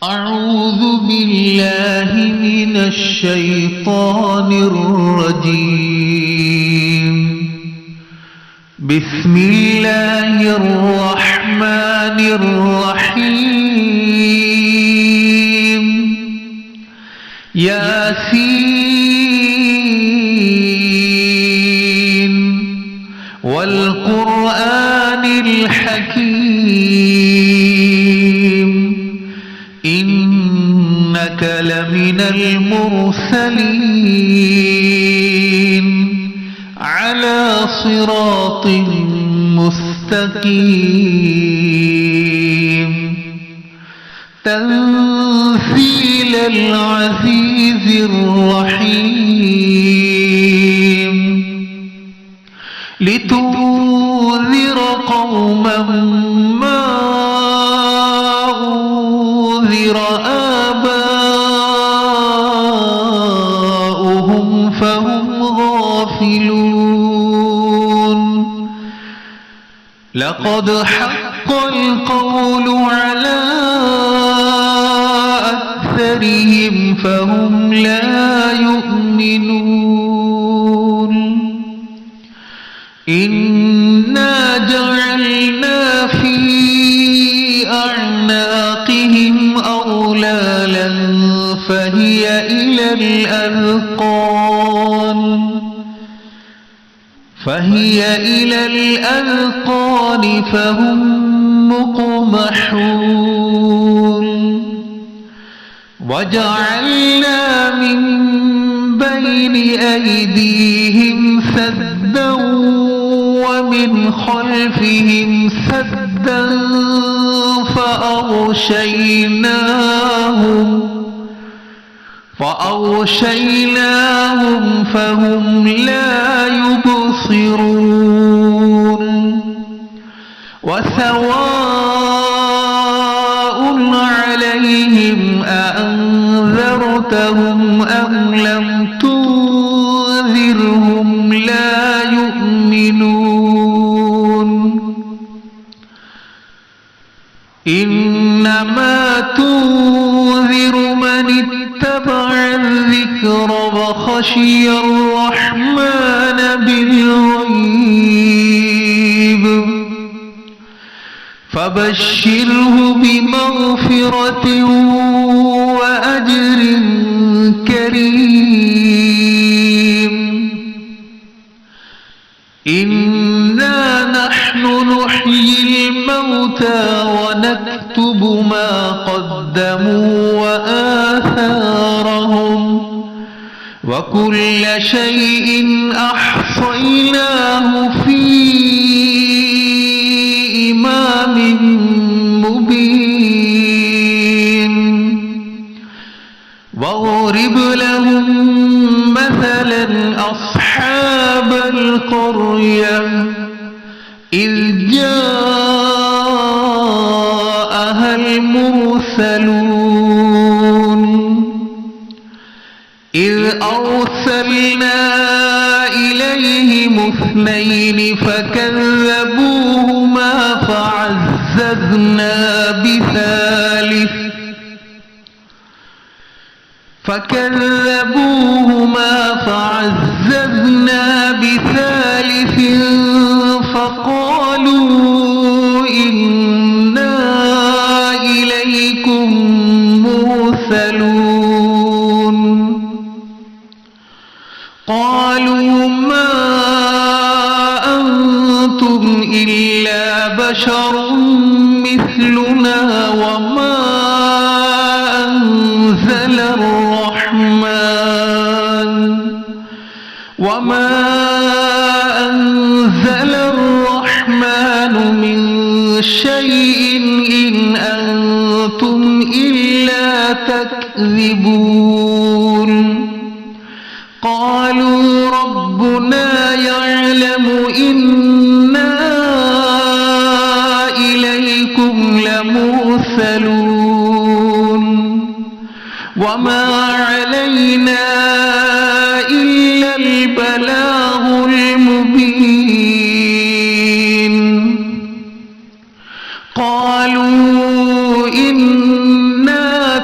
أعوذ بالله من الشيطان الرجيم. بسم الله الرحمن الرحيم. ياسين والقرآن الحكيم إنك لمن المرسلين على صراط مستقيم تنزيل العزيز الرحيم لتنذر قوما ما أنذر آباؤهم فهم غافلون. لقد حق القول على أكثرهم فهم لا يؤمنون. إنا جعلنا في أعناقهم أغلالا فهي إلى الأذقان فهم مقمحون. وجعلنا من بين أيديهم سدا ومن خلفهم سدا فأغشيناهم فهم لا يبصرون. وسواء عليهم أأنذرتهم أم لم تنذرهم لا يؤمنون. إنما تنذر من اتبع الذكر وخشي الرحمن بالغيب فبشره بمغفرة وأجر كريم. إنا نحن نحيي الموتى ونكتب ما قدموا وآثارهم وكل شيء أحصيناه في إمام مبين. واضرب لهم مثلا أصحاب القرية إذ جاءها المرسلون إذ أرسلنا إليهم اثنين فكذبوهما فعززنا بثالث فقالوا إنا إليكم مرسلون. قالوا ما أنتم إلا بشر مثلنا وما أنزل الرحمن من شيء إن أنتم إلا تكذبون. قالوا ربنا يعلم إنا إليكم لمرسلون وما علينا إلا البلاغ المبين. قالوا إنا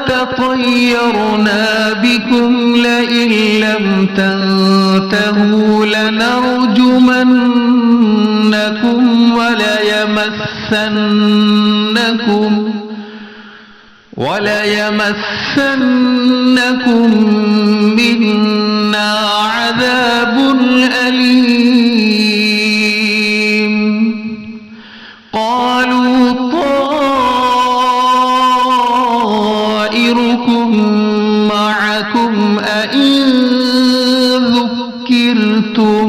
تطيرنا بكم لئن لم تنتهوا لنرجمنكم وليمسنكم منا عذاب أليم قالوا طائركم معكم أئن ذكرتم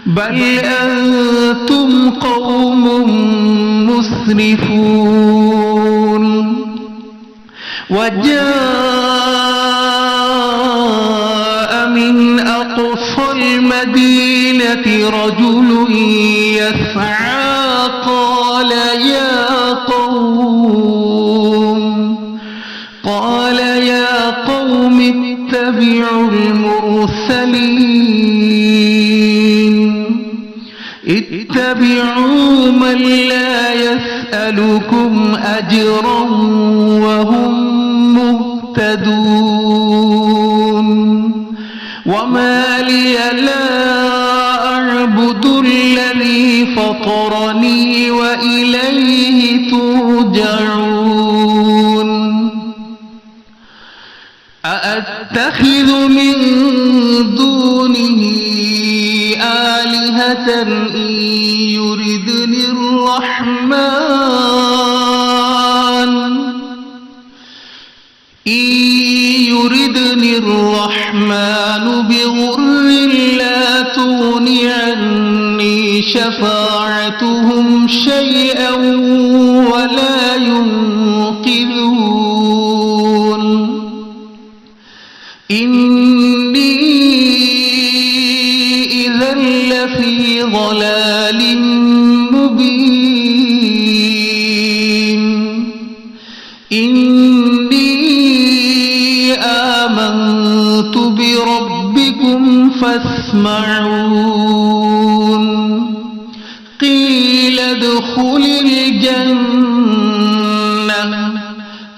بل أنتم قوم مسرفون وجاء من أقصى المدينة رجل يسعى قال يا قوم اتبعوا المرسلين اتبعوا من لا يسألكم أجرا وهم مهتدون وما لي لا أعبد الذي فطرني وإليه ترجعون أأتخذ من دونه آلهة إن يردني الرحمن بضر لا تغن عني شفاعتهم شيئا ولا ينقذون إني إذا لفي ضلال مبين إني آمنت بربكم فاسمعون قيل ادخل الجنة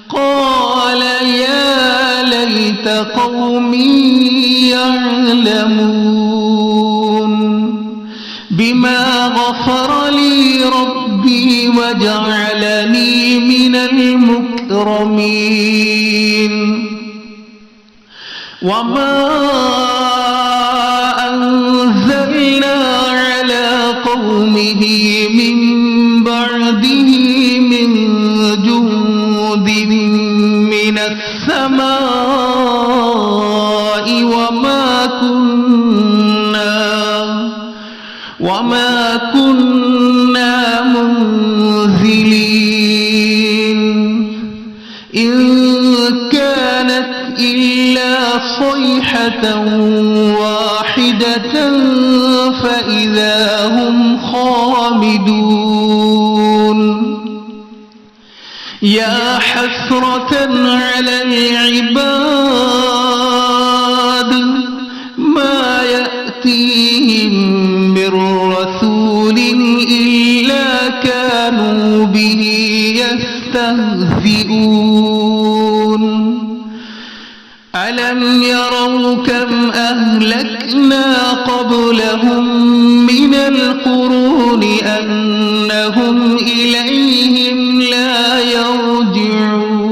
قال يا ليت قومي يعلمون بما غفر لي ربي وجعلني من المكرمين وما أنزلنا على قومه من بعده من جند من السماء وما كنا منزلين إن كانت إلا صيحة واحدة فإذا هم خامدون يا حسرة على العباد ما يأتيهم من رسول إلا كانوا به يستهزئون ألم يروا كم أهلكنا قبلهم من القرون أنهم إليهم لا يرجعون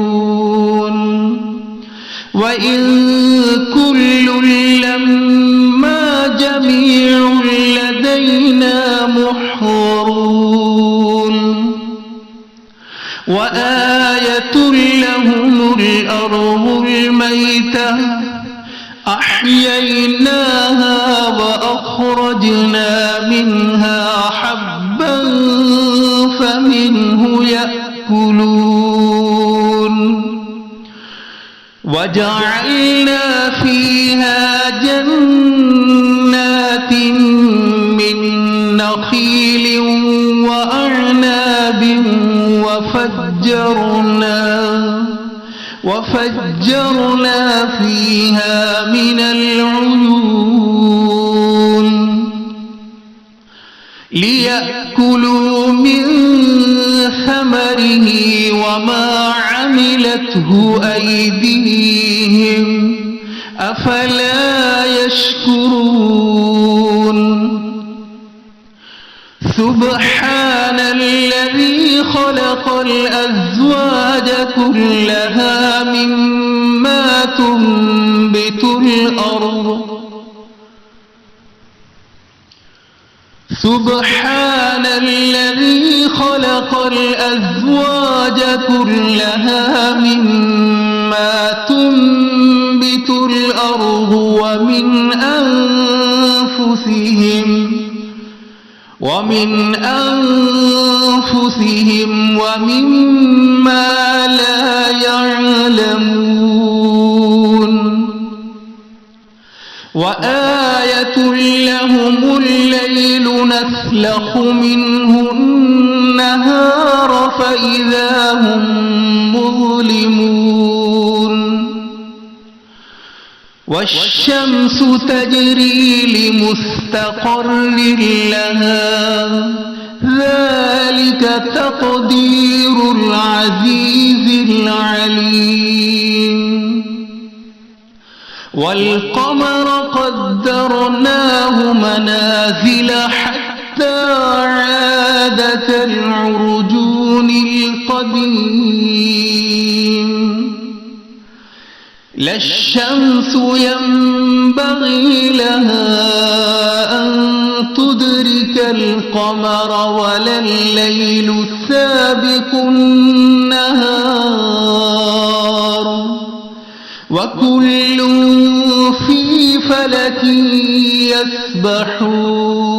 وإن كل لما جميع لدينا محضرون وآية لهم الأرض الميتة أحييناها وأخرجنا منها حبا فمنه يأكلون وجعلنا فيها جنات من نخيل وأعناب وفجرنا فيها من العيون ليأكلوا من ثمره وما عملته أيديهم أفلا يشكرون سبحان الذي خلق الأزواج كلها مما تنبت الأرض سبحان الذي خلق الأزواج كلها مما تنبت الأرض ومن أنفسهم ومما لا يعلمون وآية لهم الليل نسلخ منه النهار فإذا هم مظلمون والشمس تجري لمستقر لها ذلك تقدير العزيز العليم والقمر قدرناه منازل حتى عاد كالعرجون القديم لا الشمس ينبغي لها أن تدرك القمر ولا الليل سابق النهار وكل في فلك يسبحون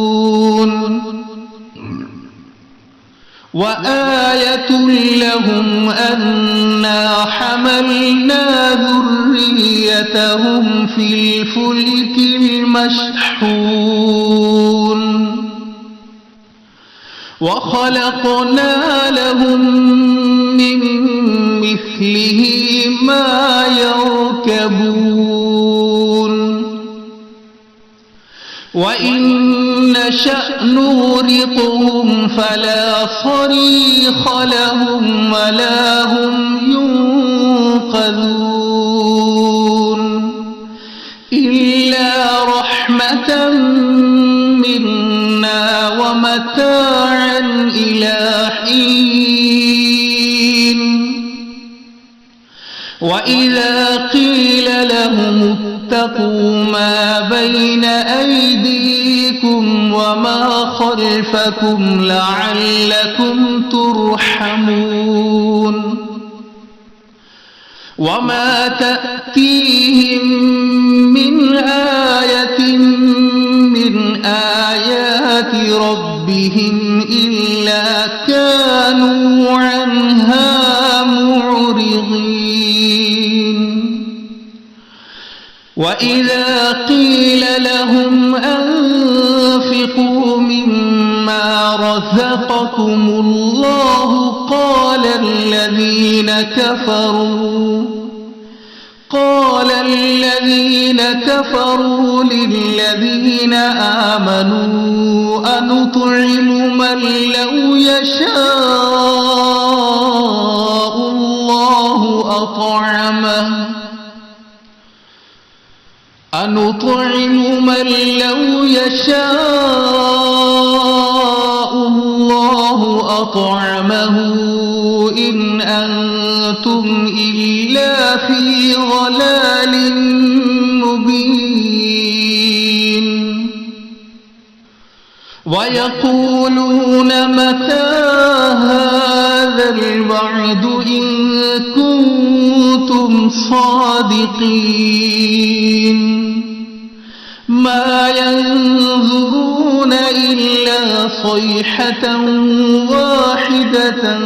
وآية لهم أنا حملنا ذريتهم في الفلك المشحون وخلقنا لهم من مثله ما يركبون وإن نشأ نغرقهم فلا صريخ لهم ولا هم ينقذون إلا رحمة منا ومتاعا إلى حين وإذا قيل لهم اتقوا ما بين أيديكم وما خلفكم لعلكم ترحمون وما تأتيهم من آية من آيات ربهم إلا كانوا عنها معرضين وإذا قيل لهم أنفقوا مما رزقكم الله قال الذين كفروا للذين آمنوا أنطعم من لو يشاء الله أطعمه إن أنتم إلا في ضلال مبين ويقولون متى هذا الوعد إن كنتم صادقين ما ينظرون إلا صيحة واحدة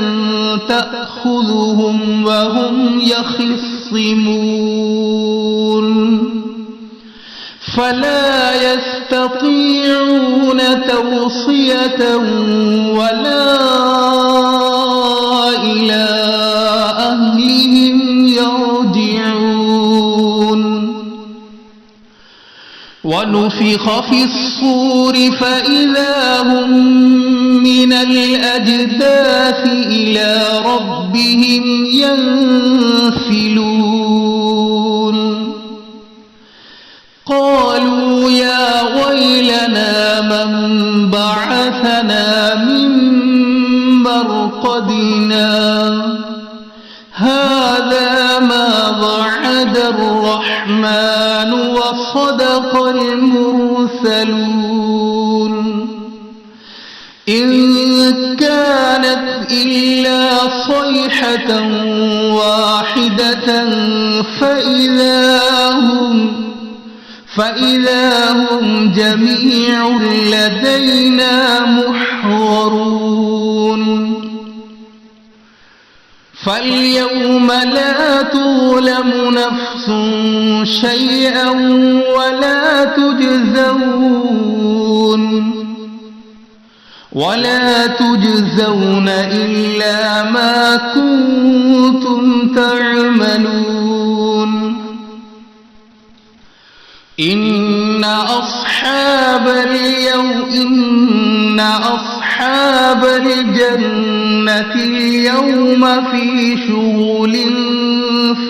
تأخذهم وهم يخصمون فلا يستطيعون توصية ولا إلى أهلهم يرجعون ونفخ في الصور فإذا هم من الأجداث إلى ربهم ينسلون قالوا يا ويلنا من بعثنا من مرقدنا هذا ما وعد الرحمن وصدق المرسلون إن كانت إلا صيحة واحدة فإذا هم جميع لدينا محضرون فاليوم لا تظلم نفس شيئا ولا تجزون إلا ما كنتم تعملون إن أصحاب الجنة اليوم في شغل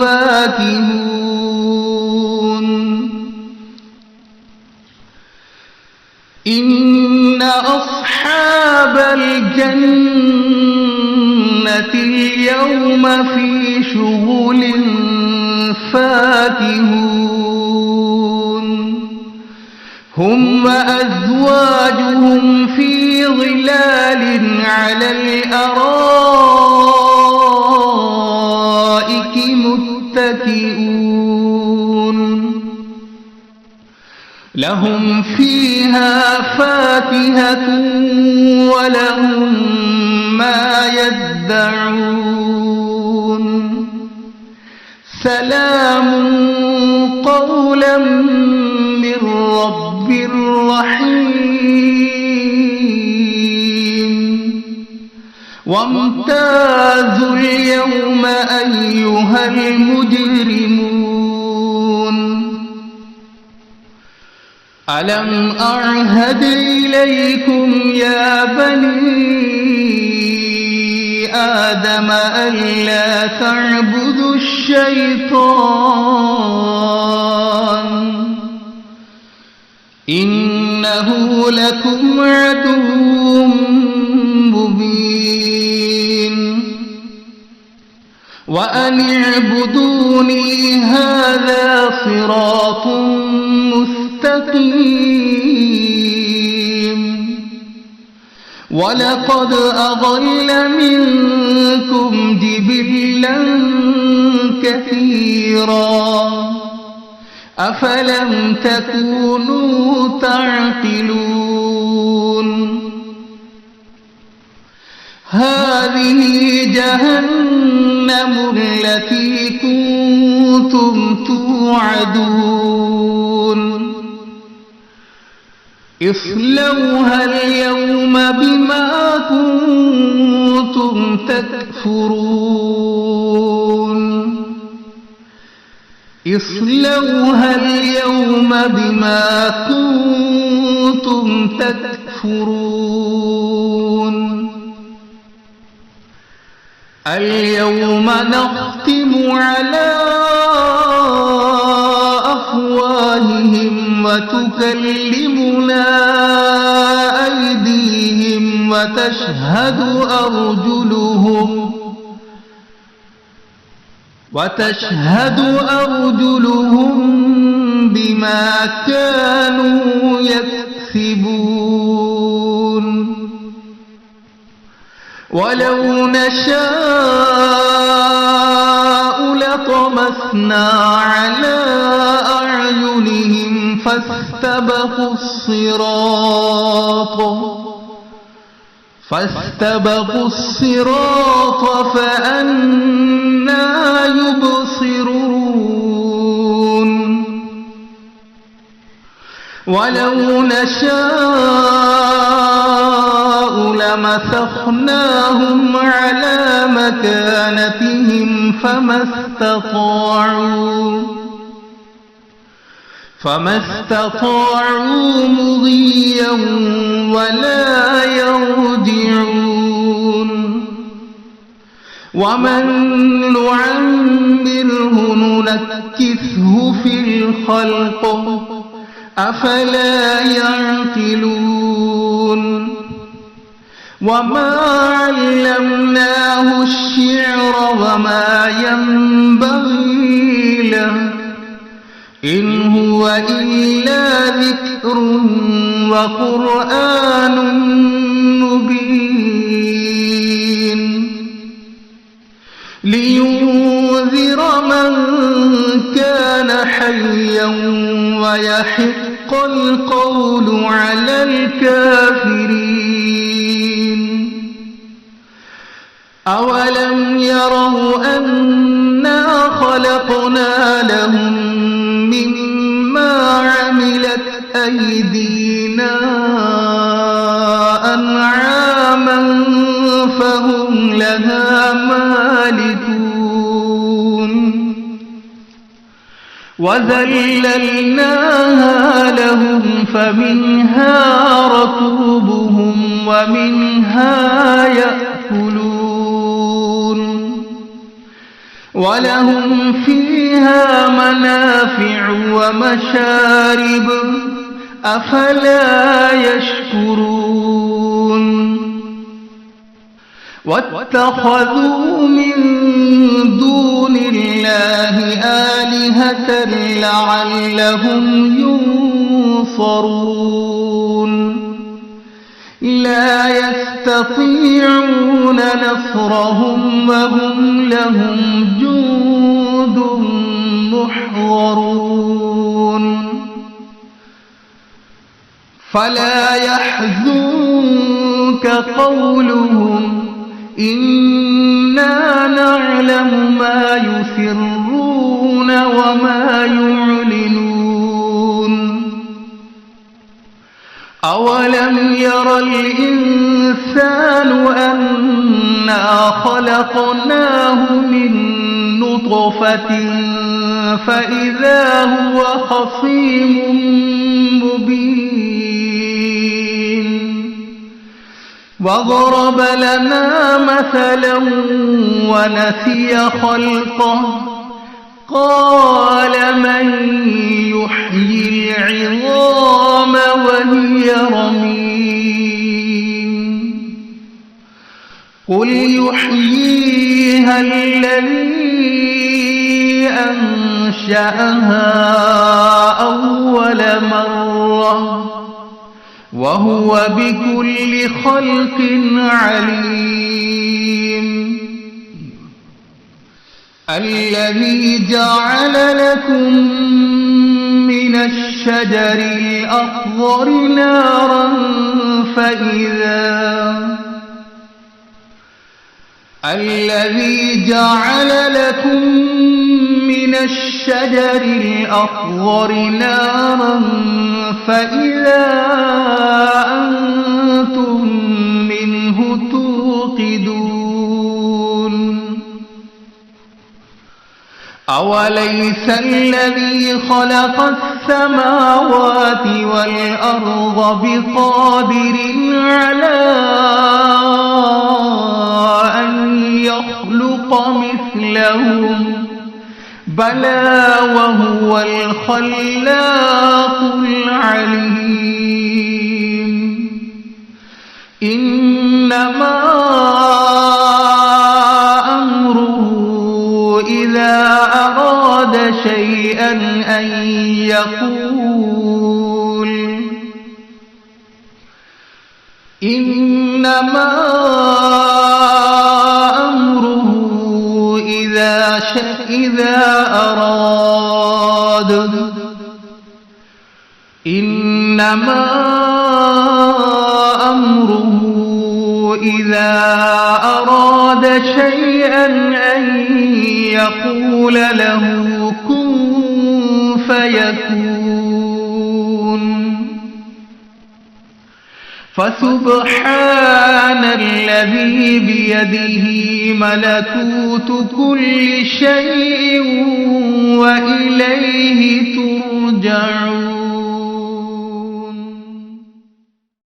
فاكهون إن أصحاب الجنة اليوم في شغل فاكهون هم وأزواجهم في ظلال على الأرائك متكئون لهم فيها فاكهة ولهم ما يدعون سلام قولا من رب رحيم وامتازوا اليوم أيها المجرمون ألم أعهد إليكم يا بني آدم ألا تعبدوا الشيطان إنه لكم عدو مبين وأن اعبدوني هذا صراط مستقيم ولقد أضل منكم جبلا كثيرا أفلم تكونوا تعقلون هذه جهنم التي كنتم توعدون اصلوها اليوم بما كنتم تكفرون اصلوها اليوم بما كنتم تكفرون اليوم نختم على أفواههم وتكلمنا أيديهم وتشهد أرجلهم بما كانوا يكسبون ولو نشاء لطمسنا على أعينهم فاستبقوا الصراط فأنى يبصرون ولو نشاء لمسخناهم على مكانتهم فما استطاعوا مضيا ولا يرجعون ومن نعمره ننكثه في الخلق أفلا يعقلون وما علمناه الشعر وما ينبغي له إن هو إلا ذكر وقرآن مبين لينذر من كان حيا ويحق القول على الكافرين أولم يروا أنا خلقنا لهم مما عملت أيدينا أنعاما فهم لها مالكون وذللناها لهم فمنها ركوبهم ومنها يأكلون ولهم فيها منافع ومشارب أفلا يشكرون واتخذوا من دون الله آلهة لعلهم ينصرون لا يستطيعون نصرهم وهم لهم جند محضرون فلا يحزنك قولهم إنا نعلم ما يسرون وما يعلنون أولم ير الإنسان أنا خلقناه من نطفة فإذا هو خصيم مبين وضرب لنا مثلا ونسي خلقه قال من يحيي العظام وهي رميم قل يحييها الذي أنشأها أول مرة وهو بكل خلق عليم الذي جعل لكم من الشجر الأخضر نارا فإذا أنتم منه توقدون أوليس الذي خلق السماوات والأرض بقادر على أن يخلق مثلهم بلى وهو الخلاق العليم إنما أمره إذا أراد شيئا أن يقول إنما أمره إذا أراد شيئا أن يقول له كن فيكون فسبحان الذي بيده ملكوت كل شيء وإليه ترجعون ترجعون